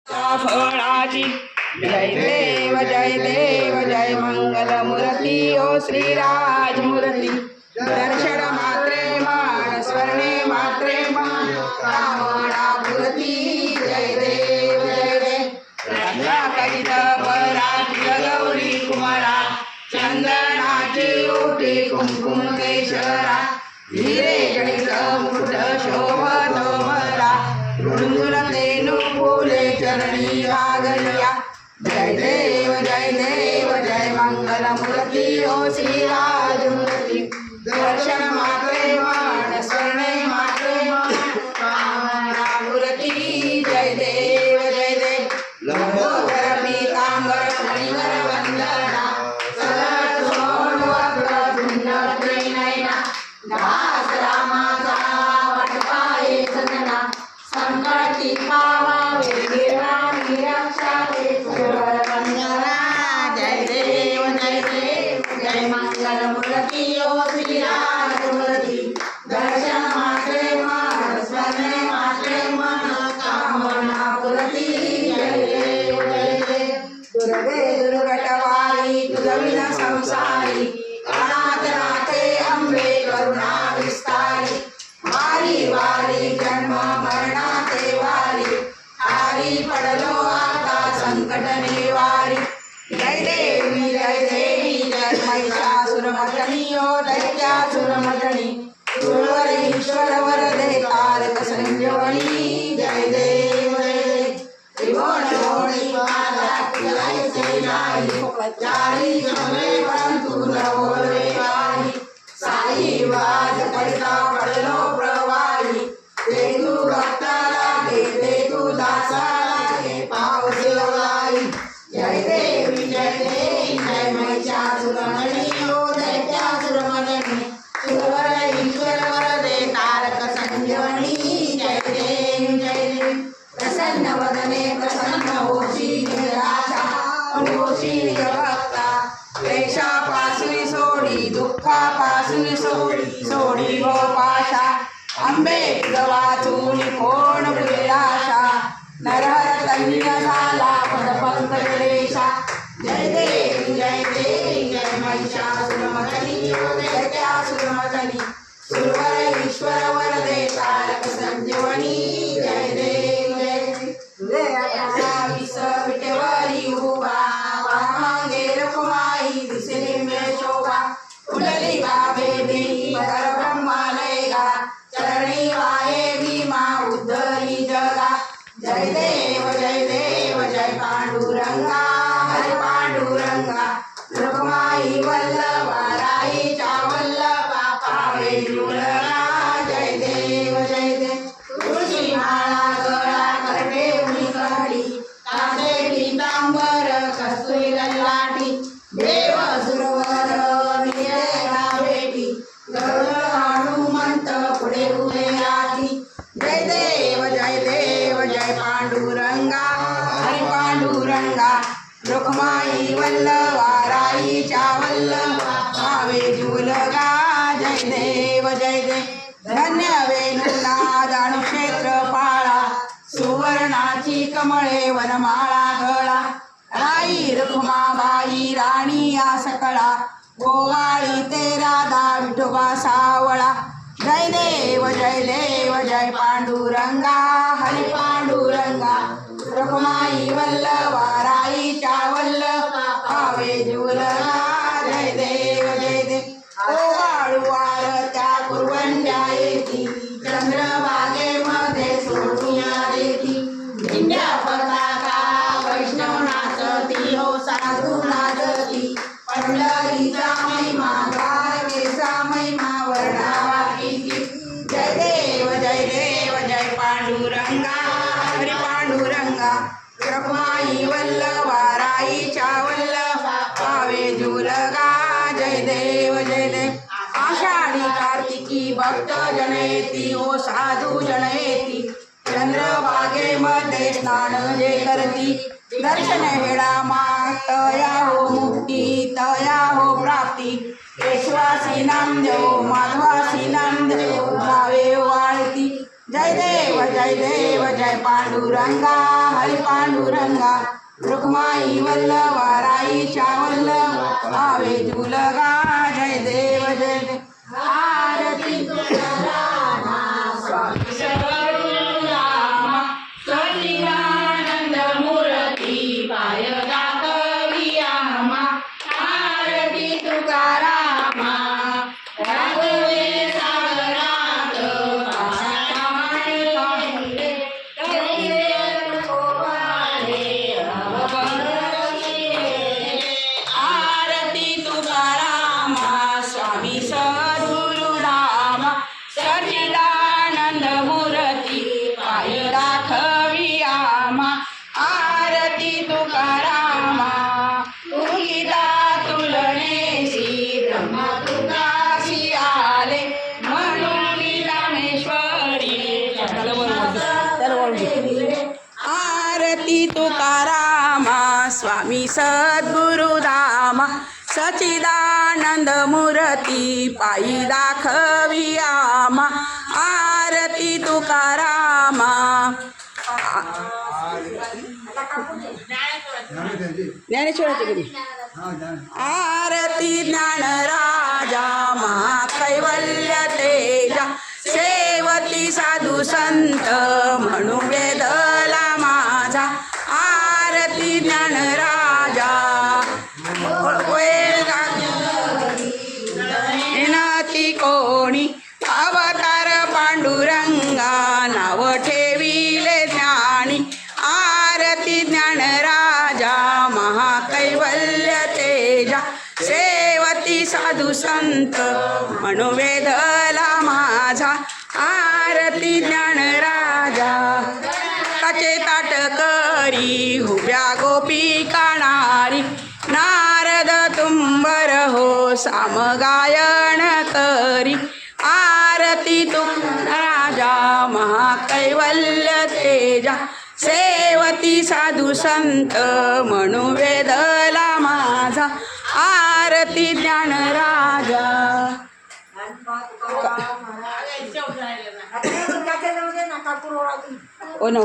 फळाची जय देव जय मंगलमूर्ती ओ श्रीराजमूर्ती दर्शन मात्रे मान स्वर्णे मात्रे मान कामना मूर्ती जय देव रत्ना कलित पराची गौरी कुमारा चंदनाची ओटी कुंकुम केशरा हिरे जडित मुठ शोभत मला रुंजुल तेनु फुले चरणी वागलिया जय देव जय मंगलमूर्ती ओ श्रीराजमूर्ती दर्शन मात्रे मान स्वर्णे मात्रे मान कामना मूर्ती जय देव लंबोदर पीतांबर मणिवर वंदना सरळ सोड वक्र धुंड त्रिनयना दास रामाचा वटपाये सजना संकटी पावावे गिरवाणी रक्षावे सुरवर वंदना जय देव जय मंगलमूर्ती ओ श्रीराजमूर्ती दर्शन मात्रे मान स्वर्णे मात्रे मन कामना मूर्ती जय देव दुर्गे दुर्गटवारी तुझविन संसारी अनाथनाथे अंबे करुणा विस्तारी वारी वारी जन्म मरणाचे वारी हारी पडलो आता संकट निवारी जय देवी जय महिषासुरमर्दिनी ओ दैत्यासुरमर्दिनी सुरवरीश्वर वरदे तारक संजीवनी जय देव त्रिभुवनोणी पादा तुझायचे नाही चारी जन्मे परंतु न बोलवे काही साई वाज पडता पडलो प्रवाही ते तू भक्ताला दे तू दासाला घे पावसे लाई जय देवी जय महिषासुरमर्दिनी ओ दैत्यासुरमर्दिनी सुरवर ईश्वर वरदे तारक संजीवनी जय देव प्रसन्न वदने प्रसन्न होशी निराशा होशी भक्ता क्लेशापासून सोडी दुःखापासून सोडी हो पाशा अंबे वाचून कोण विलाशा नरहर तन्य झाला पदपंकज देशा जय देवी जय महिषासुरमर्दिनी दैत्यासुरमर्दिनी सुरवर ईश्वर वरदे तारक संजीवनी जय देव विटेवरी उभा वामांगे रखुमाई दिसे निम्न शोभा कुंडली गाभे देई पर ब्रह्मालय गा चरणी वाये भीमा उद्धरी जगा जय देव जय पांडुरंगा हरि पांडुरंगा रखुमाई वल्लभा राईच्या वल्लभा पावे जुळला जय देव तुळशी माळा गळा करटे उडी काढी कासे पीतांबर कस्तुरी ललाटी देव सुरवर निळेला भेटी गरुड हनुमंत पुढे उभे राठी जय देव जय पांडुरंगा हरि पांडुरंगा रुक्माई वल्लभा राईच्या वल्लभा भावे जुलगा जय देव धन्य वेणुनाद अणुक्षेत्र पाळा सुवर्णाची कमळे वनमाळा गळा राई रुक्माबाई राणी या सकळा गोवाळी ते राधा विठोबा सावळा जय देव जय पांडुरंगा हरि पांडुरंगा रुक्माई वल्लभा राईच्या वल्लभा भावे जुलगा जय देव ओवाळू त्या कुरवंड्या येती चंद्रभागेमध्ये सोनिया देती इंद्या पताका वैष्णव नाचती हो साधू नाचती पंढरीचा महिमा द्वारकेचा महिमा वर्णावा किती जय देव जय पांडुरंगा हरि पांडुरंगा रखुमाई वल्लभा राईच्या वल्लभा भावे जुलगा जय देव आषाढी कार्तिकी भक्त जन येती ओ साधू जन येती चंद्रभागेमध्ये स्नान जे करती दर्शन हेळा तया हो मुक्ती तया हो प्राप्ती केशवासी नामदेव माधवासी नामदेव भावे वाळती जय देव जय पांडुरंगा हरी पांडुरंगा रुक्माई वल्लभा राईच्या वल्लभ आवे जुलगा जय देव आरती तुकारामा स्वामी सद्गुरुरामा सच्चिदानंद मूर्ती पाय दाखवियामा आरती तुकारामा राघवे सागरात आरती तुकारामा स्वामी सद्गुरुरामा सच्चिदानंद मूर्ती पाय दाखवियामा आरती तुकारामा तुकिता तुलनेसी ब्रह्मा तुकाशी आले म्हणून रामेश्वरी आरती तुकारामा स्वामी सद्गुरुधामा सच्चिदानंद मूर्ती पायी दाखवियामा आरती तुकारामा ज्ञानेश्वराची कधी आरती ज्ञानराजा महाकैवल्य तेजा सेवती साधू संत म्हणू वेदला माझा आरती ज्ञानराजा विनती कोणी अवतार पांडुरंगा नाव ठेविले ज्ञानी आरती ज्ञानराजा महाकैवल्य तेजा सेवती साधू संत म्हणू वेदला माझा आरती ज्ञानराजा काचे ताट करी हुब्या गोपिका नारी नारद तुंबर हो सामगायन करी आरती तुकाराजा महाकैवल्य तेजा सेवती साधू संत म्हणू वेदला माझा आरती ज्ञानराजा ओ न